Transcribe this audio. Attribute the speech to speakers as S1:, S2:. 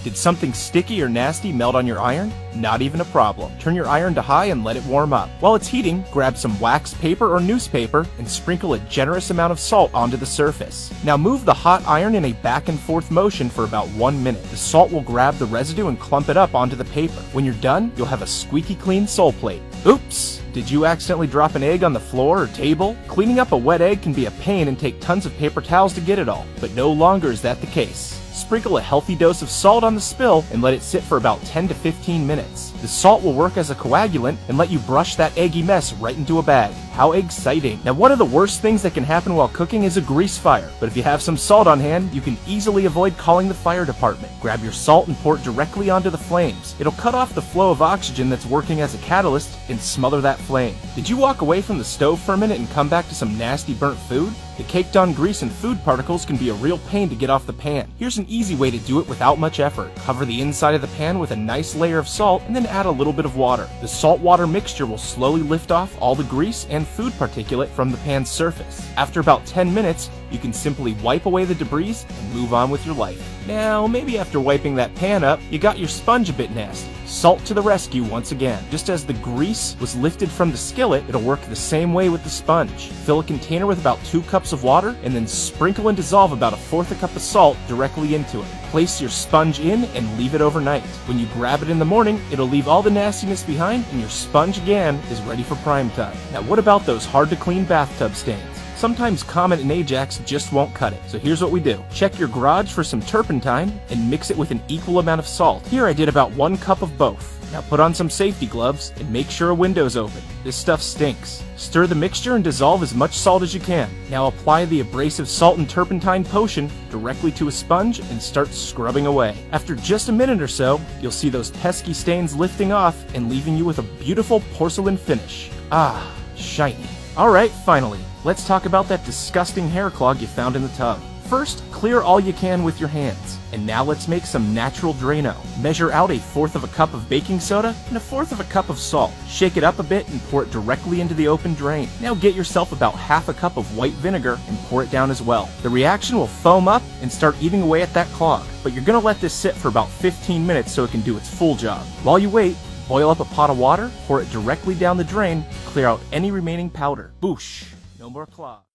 S1: Did something sticky or nasty melt on your iron? Not even a problem. Turn your iron to high and let it warm up. While it's heating, grab some wax paper or newspaper and sprinkle a generous amount of salt onto the surface. Now move the hot iron in a back and forth motion for about 1 minute. The salt will grab the residue and clump it up onto the paper. When you're done, you'll have a squeaky clean sole plate. Oops! Did you accidentally drop an egg on the floor or table? Cleaning up a wet egg can be a pain and take tons of paper towels to get it all, but no longer is that the case. Sprinkle a healthy dose of salt on the spill and let it sit for about 10 to 15 minutes. The salt will work as a coagulant and let you brush that eggy mess right into a bag. How exciting! Now, one of the worst things that can happen while cooking is a grease fire, but if you have some salt on hand, you can easily avoid calling the fire department. Grab your salt and pour it directly onto the flames. It'll cut off the flow of oxygen that's working as a catalyst and smother that flame. Did you walk away from the stove for a minute and come back to some nasty burnt food? The caked on grease and food particles can be a real pain to get off the pan. Here's an easy way to do it without much effort. Cover the inside of the pan with a nice layer of salt and then add a little bit of water. The salt-water mixture will slowly lift off all the grease and food particulate from the pan's surface. After about 10 minutes, you can simply wipe away the debris and move on with your life. Now, maybe after wiping that pan up, you got your sponge a bit nasty. Salt to the rescue once again. Just as the grease was lifted from the skillet, it'll work the same way with the sponge. Fill a container with about 2 cups of water and then sprinkle and dissolve about 1/4 cup of salt directly into it. Place your sponge in and leave it overnight. When you grab it in the morning, it'll leave all the nastiness behind and your sponge again is ready for prime time. Now, what about those hard to clean bathtub stains? Sometimes Comet and Ajax just won't cut it. So here's what we do. Check your garage for some turpentine and mix it with an equal amount of salt. Here I did about 1 cup of both. Now put on some safety gloves and make sure a window's open. This stuff stinks. Stir the mixture and dissolve as much salt as you can. Now apply the abrasive salt and turpentine potion directly to a sponge and start scrubbing away. After just a minute or so, you'll see those pesky stains lifting off and leaving you with a beautiful porcelain finish. Ah, shiny. Alright, finally. Let's talk about that disgusting hair clog you found in the tub. First, clear all you can with your hands. And now let's make some natural Drano. Measure out 1/4 cup of baking soda and 1/4 cup of salt. Shake it up a bit and pour it directly into the open drain. Now get yourself about 1/2 cup of white vinegar and pour it down as well. The reaction will foam up and start eating away at that clog, but you're gonna let this sit for about 15 minutes so it can do its full job. While you wait, boil up a pot of water, pour it directly down the drain, clear out any remaining powder. Boosh! No more clog.